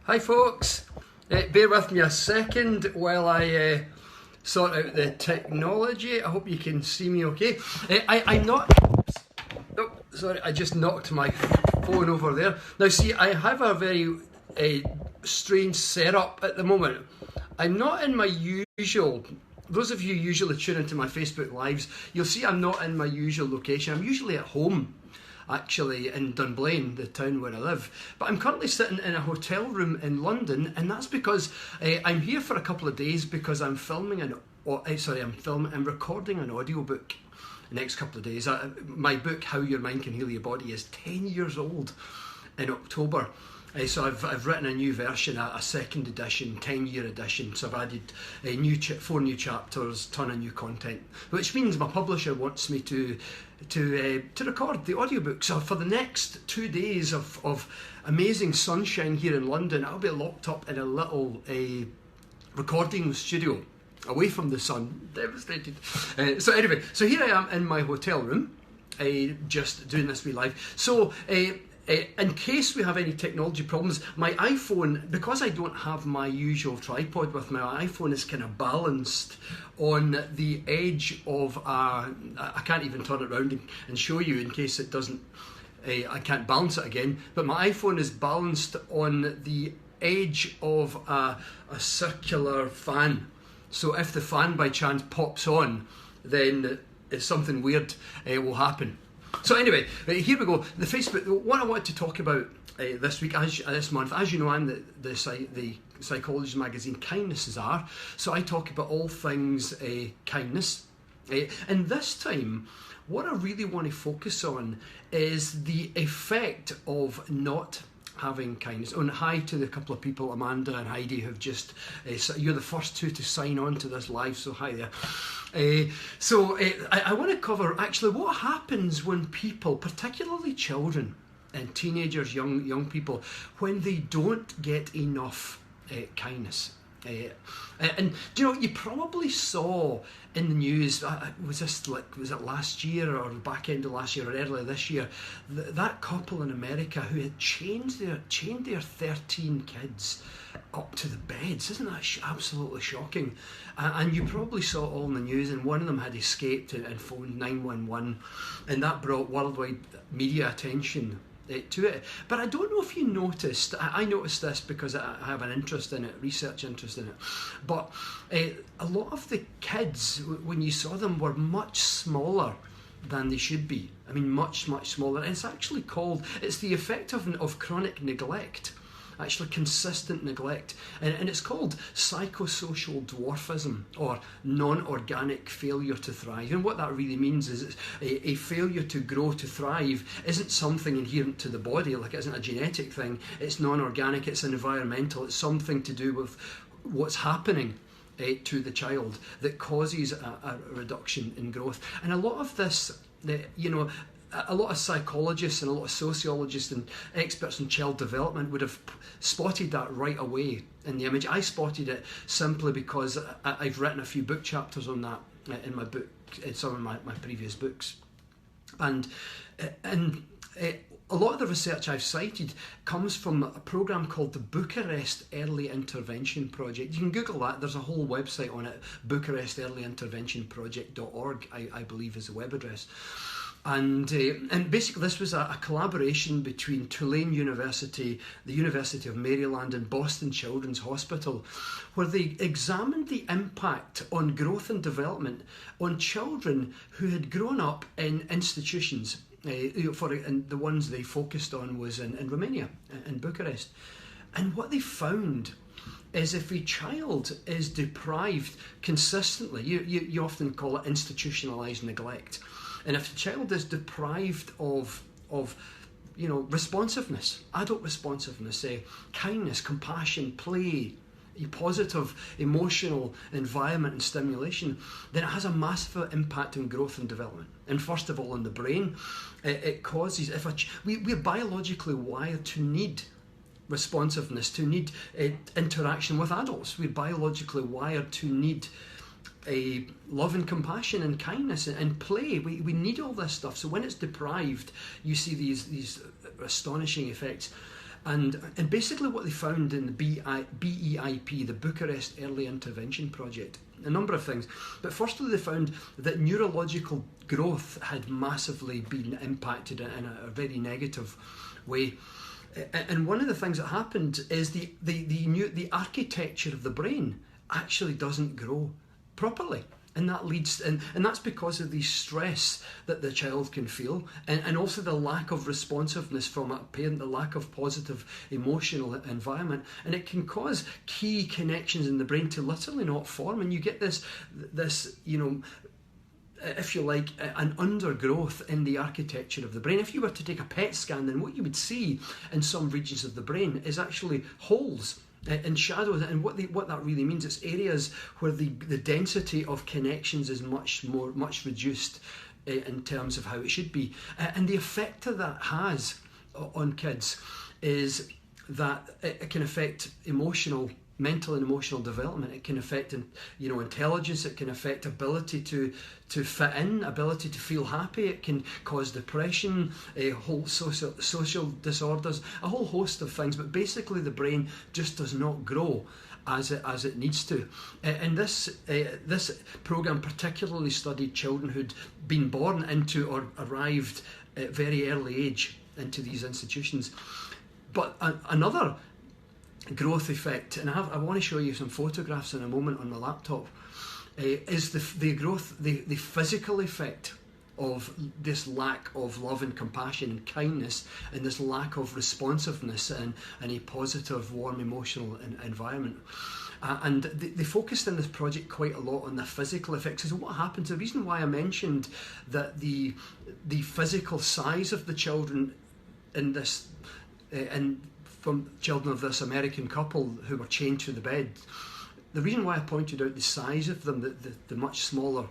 Hi folks, bear with me a second while I sort out the technology. I hope you can see me okay. I'm not... Oh, sorry, I just knocked my phone over there. Now see, I have a very strange setup at the moment. I'm not in my usual... Those of you who usually tune into my Facebook Lives, you'll see I'm not in my usual location. I'm usually at home, actually, in Dunblane, the town where I live. But I'm currently sitting in a hotel room in London, and that's because I'm here for a couple of days because I'm I'm recording an audiobook the next couple of days. My book, How Your Mind Can Heal Your Body, is 10 years old in October. So I've written a new version, a second edition, 10-year edition. So I've added 4 new chapters, ton of new content, which means my publisher wants me to record the audiobook. So for the next 2 days of amazing sunshine here in London, I'll be locked up in a little recording studio, away from the sun. Devastated. So anyway, so here I am in my hotel room, just doing this wee live. So. In case we have any technology problems, my iPhone, because I don't have my usual tripod with me, my iPhone is kind of balanced on the edge of I can't even turn it around and show you in case it doesn't, I can't balance it again, but my iPhone is balanced on the edge of a circular fan. So if the fan by chance pops on, then something weird will happen. So anyway, here we go. The Facebook. What I want to talk about this week, this month, as you know, I'm the Psychologies magazine Kindness is Art. So I talk about all things kindness. And this time, what I really want to focus on is the effect of not having kindness. And hi to the couple of people, Amanda and Heidi, who've just, you're the first two to sign on to this live, so hi there. I want to cover actually what happens when people, particularly children and teenagers, young people, when they don't get enough kindness. And you know, you probably saw in the news, was it last year or the back end of last year or earlier this year, that couple in America who had chained their 13 kids up to the beds. Isn't that absolutely shocking? And you probably saw it all in the news, and one of them had escaped and phoned 911, and that brought worldwide media attention to it. But I don't know if you noticed, I noticed this because I have an interest in it, research interest in it, but a lot of the kids, when you saw them, were much smaller than they should be. I mean, much smaller. And it's actually it's the effect of chronic neglect, actually consistent neglect, and it's called psychosocial dwarfism, or non-organic failure to thrive. And what that really means is a failure to grow, to thrive, isn't something inherent to the body, like it isn't a genetic thing. It's non-organic, it's environmental, it's something to do with what's happening to the child that causes a reduction in growth. And a lot of this, a lot of psychologists and a lot of sociologists and experts in child development would have spotted that right away in the image. I spotted it simply because I've written a few book chapters on that in my book, in some of my previous books. And a lot of the research I've cited comes from a program called the Bucharest Early Intervention Project. You can Google that. There's a whole website on it, bucharestearlyinterventionproject.org, I believe is the web address. And basically this was a collaboration between Tulane University, the University of Maryland and Boston Children's Hospital, where they examined the impact on growth and development on children who had grown up in institutions. And the ones they focused on was in Romania, in Bucharest. And what they found is if a child is deprived consistently, you often call it institutionalized neglect, and if the child is deprived of responsiveness, adult responsiveness, kindness, compassion, play, a positive emotional environment and stimulation, then it has a massive impact on growth and development. And first of all, in the brain, it causes, we're biologically wired to need responsiveness, to need interaction with adults. We're biologically wired to need love and compassion and kindness and play. We need all this stuff. So when it's deprived, you see these astonishing effects. And basically what they found in the BEIP, the Bucharest Early Intervention Project, a number of things. But firstly, they found that neurological growth had massively been impacted in a very negative way. And one of the things that happened is the architecture of the brain actually doesn't grow properly. And that leads, and that's because of the stress that the child can feel, and also the lack of responsiveness from a parent, the lack of positive emotional environment, and it can cause key connections in the brain to literally not form, and you get this, if you like, an undergrowth in the architecture of the brain. If you were to take a PET scan, then what you would see in some regions of the brain is actually holes and shadows, and what that really means, it's areas where the density of connections is much reduced in terms of how it should be, and the effect that has on kids is that it can affect mental and emotional development. It can affect intelligence. It can affect ability to fit in, ability to feel happy. It can cause depression, a whole social disorders, a whole host of things. But basically, the brain just does not grow as it needs to. And this program particularly studied children who'd been born into or arrived at very early age into these institutions. But another growth effect, and I want to show you some photographs in a moment on my laptop, is the physical effect of this lack of love and compassion and kindness, and this lack of responsiveness and a positive, warm, emotional environment. And they focused in this project quite a lot on the physical effects. So what happens, the reason why I mentioned that the physical size of the children in this, from children of this American couple who were chained to the bed, the reason why I pointed out the size of them, the much smaller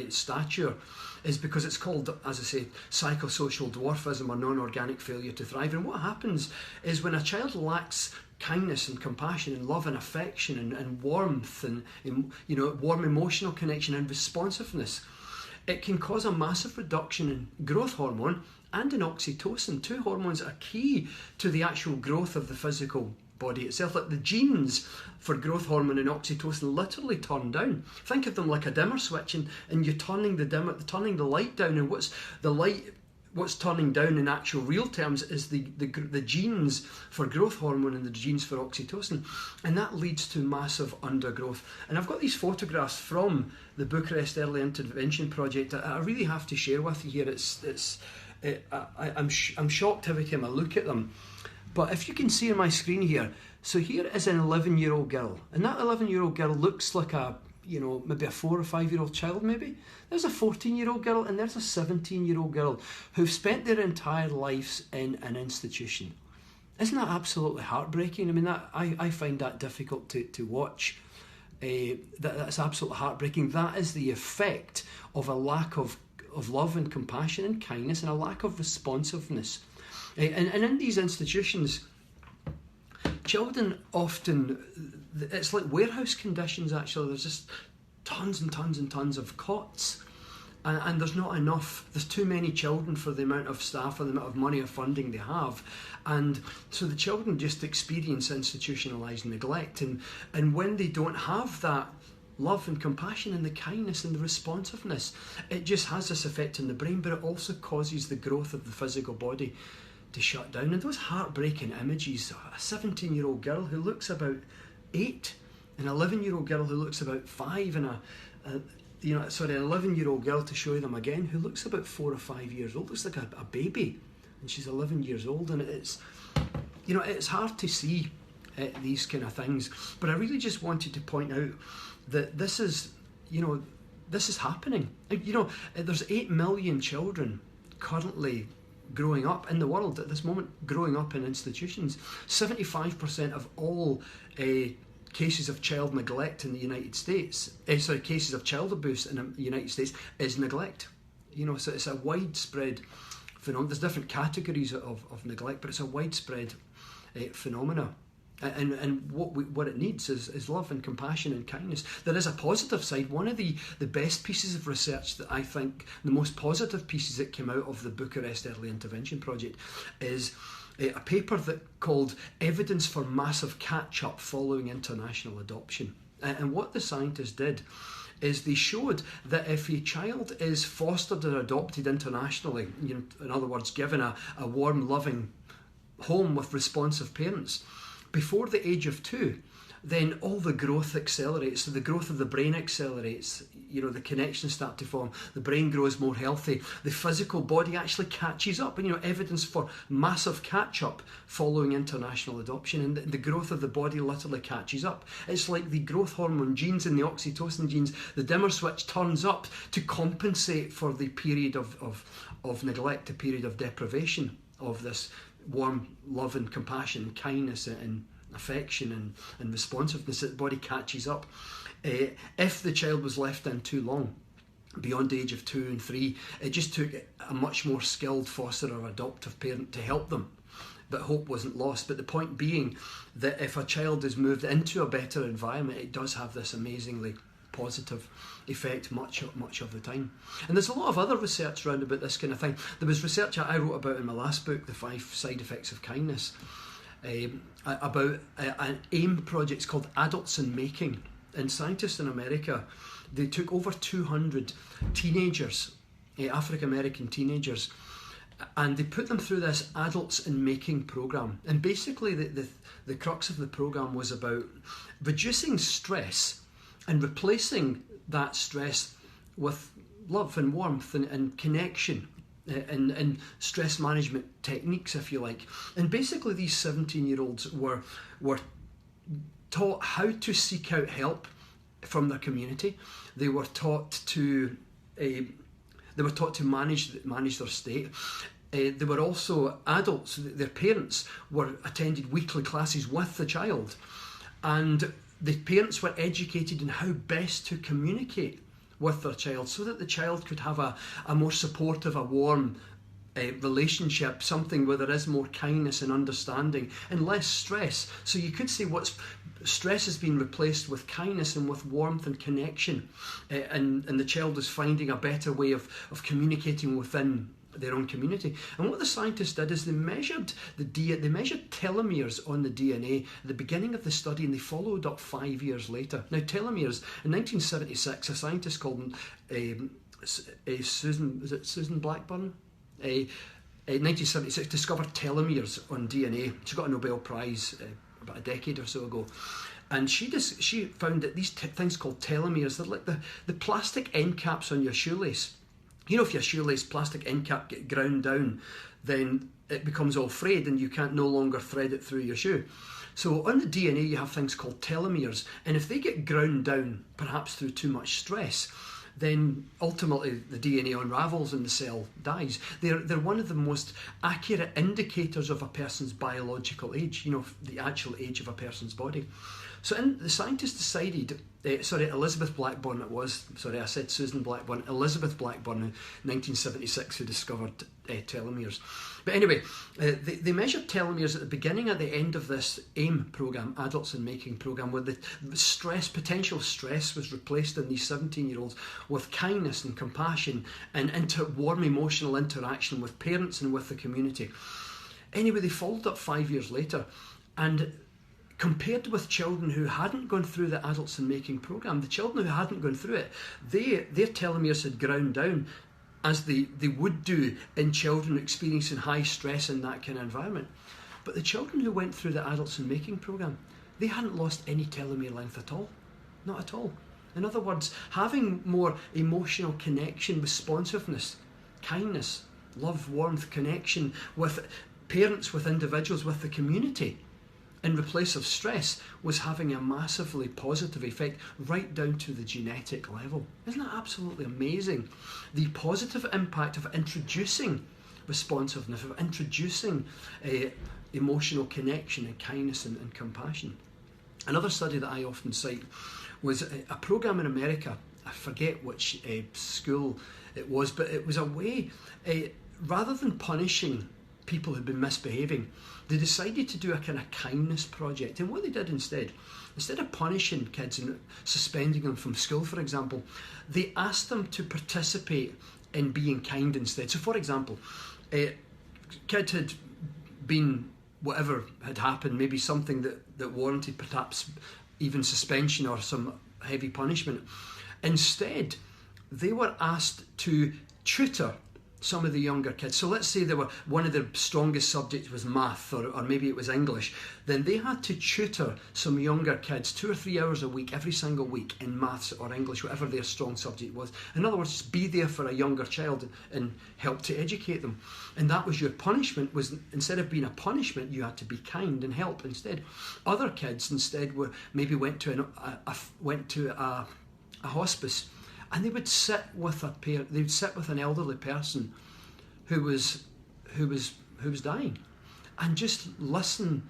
stature, is because it's called, as I say, psychosocial dwarfism, or non-organic failure to thrive. And what happens is when a child lacks kindness and compassion and love and affection and warmth and warm emotional connection and responsiveness, it can cause a massive reduction in growth hormone and in oxytocin, two hormones that are key to the actual growth of the physical body itself. Like the genes for growth hormone and oxytocin literally turn down. Think of them like a dimmer switch, and you're turning the light down, and what's turning down in actual real terms is the genes for growth hormone and the genes for oxytocin, and that leads to massive undergrowth. And I've got these photographs from the Bucharest Early Intervention Project I really have to share with you here. I'm shocked every time I look at them. But if you can see on my screen here, so here is an 11-year-old girl, and that 11-year-old girl looks like maybe a 4 or 5-year-old child maybe. There's a 14-year-old girl and there's a 17-year-old girl who've spent their entire lives in an institution. Isn't that absolutely heartbreaking? I mean, I find that difficult to watch. That's absolutely heartbreaking. That is the effect of a lack of love and compassion and kindness, and a lack of responsiveness. And in these institutions, children often, it's like warehouse conditions actually. There's just tons and tons and tons of cots, and there's not enough, there's too many children for the amount of staff and the amount of money or funding they have. And so the children just experience institutionalized neglect, and when they don't have that love and compassion and the kindness and the responsiveness, it just has this effect in the brain, but it also causes the growth of the physical body to shut down. And those heartbreaking images, a 17-year-old girl who looks about 8, an 11-year-old girl who looks about 5, and an 11-year-old girl, to show them again, who looks about 4 or 5 years old, looks like a baby, and she's 11 years old, and it's hard to see these kind of things. But I really just wanted to point out that this is happening. There's 8 million children currently growing up in the world at this moment, growing up in institutions. 75% of all cases of child neglect in the United States, cases of child abuse in the United States is neglect. So it's a widespread phenomenon. There's different categories of neglect, but it's a widespread phenomena. And what it needs is love and compassion and kindness. There is a positive side. One of the best pieces of research that I think, the most positive pieces that came out of the Bucharest Early Intervention Project, is a paper that called Evidence for Massive Catch-Up Following International Adoption. And what the scientists did is they showed that if a child is fostered or adopted internationally, in other words, given a warm, loving home with responsive parents, before the age of 2, then all the growth accelerates. So the growth of the brain accelerates, the connections start to form, the brain grows more healthy, the physical body actually catches up, and evidence for massive catch-up following international adoption, and the growth of the body literally catches up. It's like the growth hormone genes and the oxytocin genes, the dimmer switch turns up to compensate for the period of neglect, the period of deprivation of this warm love and compassion and kindness and affection and responsiveness. The body catches up. If the child was left in too long, beyond the age of 2 and 3, it just took a much more skilled foster or adoptive parent to help them. But hope wasn't lost. But the point being that if a child is moved into a better environment, it does have this amazingly positive effect much of the time. And there's a lot of other research around about this kind of thing. There was research I wrote about in my last book, The 5 Side Effects of Kindness, about an AIM project called Adults in Making. And scientists in America, they took over 200 teenagers, African-American teenagers, and they put them through this Adults in Making program. And basically the crux of the program was about reducing stress and replacing that stress with love and warmth and connection and stress management techniques, if you like. And basically these 17-year-olds were taught how to seek out help from their community. They were taught to manage their state. They were also adults. Their parents were attended weekly classes with the child, and the parents were educated in how best to communicate with their child so that the child could have a more supportive, a warm relationship, something where there is more kindness and understanding and less stress. So you could say stress has been replaced with kindness and with warmth and connection, and the child is finding a better way of communicating within their own community. And what the scientists did is they measured telomeres on the DNA at the beginning of the study, and they followed up 5 years later. Now, telomeres, in 1976, a scientist called Susan Blackburn, in 1976 discovered telomeres on DNA. She got a Nobel Prize about a decade or so ago. And she found that these things called telomeres, they're like the plastic end caps on your shoelace. If your shoelace plastic end cap get ground down, then it becomes all frayed and you can't no longer thread it through your shoe. So on the DNA you have things called telomeres, and if they get ground down, perhaps through too much stress, then ultimately the DNA unravels and the cell dies. They're one of the most accurate indicators of a person's biological age, the actual age of a person's body. So the scientists decided, Elizabeth Blackburn it was, I said Susan Blackburn, Elizabeth Blackburn in 1976 who discovered telomeres. But anyway, they measured telomeres at the beginning and the end of this AIM program, Adults in Making program, where the potential stress was replaced in these 17-year-olds with kindness and compassion and warm emotional interaction with parents and with the community. Anyway, they followed up 5 years later, and compared with children who hadn't gone through the Adults in Making program, the children who hadn't gone through it, their telomeres had ground down as they would do in children experiencing high stress in that kind of environment. But the children who went through the Adults in Making program, they hadn't lost any telomere length at all. Not at all. In other words, having more emotional connection, responsiveness, kindness, love, warmth, connection with parents, with individuals, with the community, in replace of stress, was having a massively positive effect right down to the genetic level. Isn't that absolutely amazing? The positive impact of introducing responsiveness, of introducing emotional connection and kindness and compassion. Another study that I often cite was a program in America. I forget which school it was, but it was a way, rather than punishing people who'd been misbehaving, they decided to do a kind of kindness project. And what they did instead of punishing kids and suspending them from school, for example, they asked them to participate in being kind instead. So, for example, a kid had been whatever had happened, maybe something that warranted perhaps even suspension or some heavy punishment. Instead, they were asked to tutor some of the younger kids. So let's say one of the strongest subjects was math, or maybe it was English. Then they had to tutor some younger kids 2 or 3 hours a week, every single week, in maths or English, whatever their strong subject was. In other words, just be there for a younger child and help to educate them. And that was your punishment. Was instead of being a punishment, you had to be kind and help instead. Other kids instead maybe went to a hospice, and they would sit with they would sit with an elderly person who was dying, and just listen,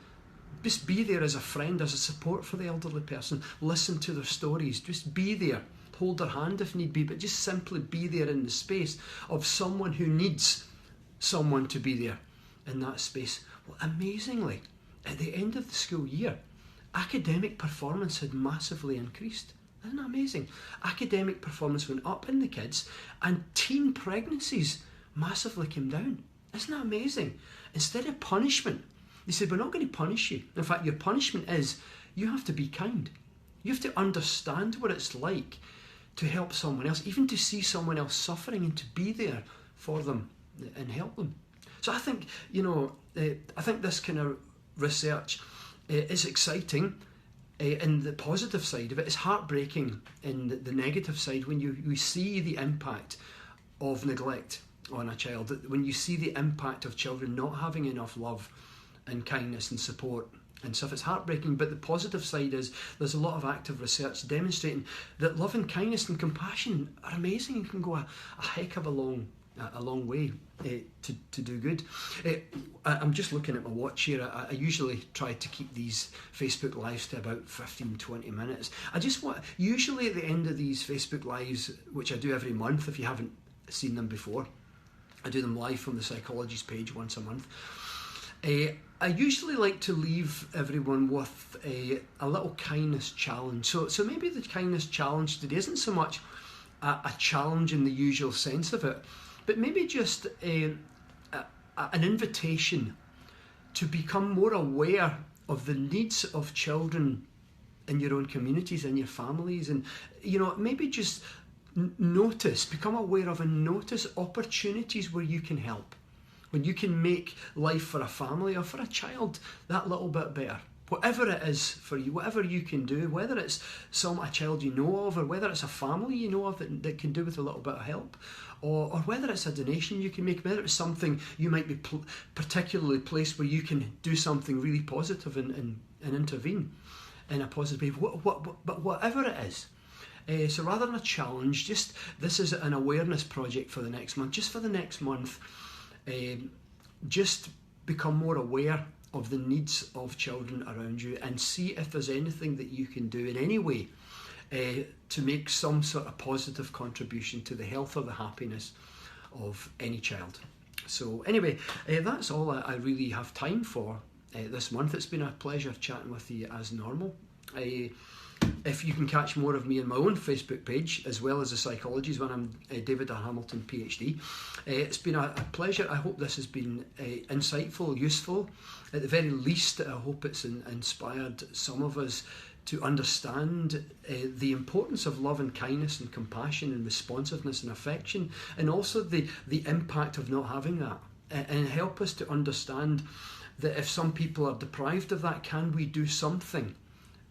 just be there as a friend, as a support for the elderly person. Listen to their stories, just be there, hold their hand if need be, but just simply be there in the space of someone who needs someone to be there in that space. Well, amazingly, at the end of the school year, academic performance had massively increased. Isn't that amazing? Academic performance went up in the kids, and teen pregnancies massively came down. Isn't that amazing? Instead of punishment, they said, we're not going to punish you. In fact, your punishment is you have to be kind. You have to understand what it's like to help someone else, even to see someone else suffering and to be there for them and help them. So I think, I think this kind of research is exciting. In the positive side of it, it's heartbreaking in the negative side when you see the impact of neglect on a child, when you see the impact of children not having enough love and kindness and support and stuff. It's heartbreaking, but the positive side is there's a lot of active research demonstrating that love and kindness and compassion are amazing and can go a heck of a long way to do good. I'm just looking at my watch here. I usually try to keep these Facebook Lives to about 15-20 minutes. Usually at the end of these Facebook Lives, which I do every month, if you haven't seen them before, I do them live from the Psychologies page once a month. I usually like to leave everyone with a little kindness challenge. So maybe the kindness challenge today isn't so much a challenge in the usual sense of it, but maybe just an invitation to become more aware of the needs of children in your own communities, in your families, and maybe just become aware of and notice opportunities where you can help, when you can make life for a family or for a child that little bit better. Whatever it is for you, whatever you can do, whether it's a child you know of, or whether it's a family you know of that can do with a little bit of help, or whether it's a donation you can make, whether it's something you might be particularly placed where you can do something really positive and intervene in a positive way. But whatever it is, so rather than a challenge, this is an awareness project for the next month. Just for the next month, just become more aware of the needs of children around you and see if there's anything that you can do in any way to make some sort of positive contribution to the health or the happiness of any child. So anyway, that's all I really have time for this month. It's been a pleasure chatting with you as normal. If you can catch more of me on my own Facebook page, as well as the Psychologies, when I'm David R. Hamilton, PhD. It's been a pleasure. I hope this has been insightful, useful. At the very least, I hope it's inspired some of us to understand the importance of love and kindness and compassion and responsiveness and affection, and also the impact of not having that, and help us to understand that if some people are deprived of that, can we do something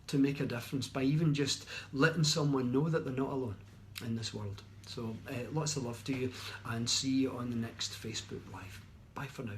to make a difference by even just letting someone know that they're not alone in this world. So lots of love to you, and see you on the next Facebook Live. Bye for now.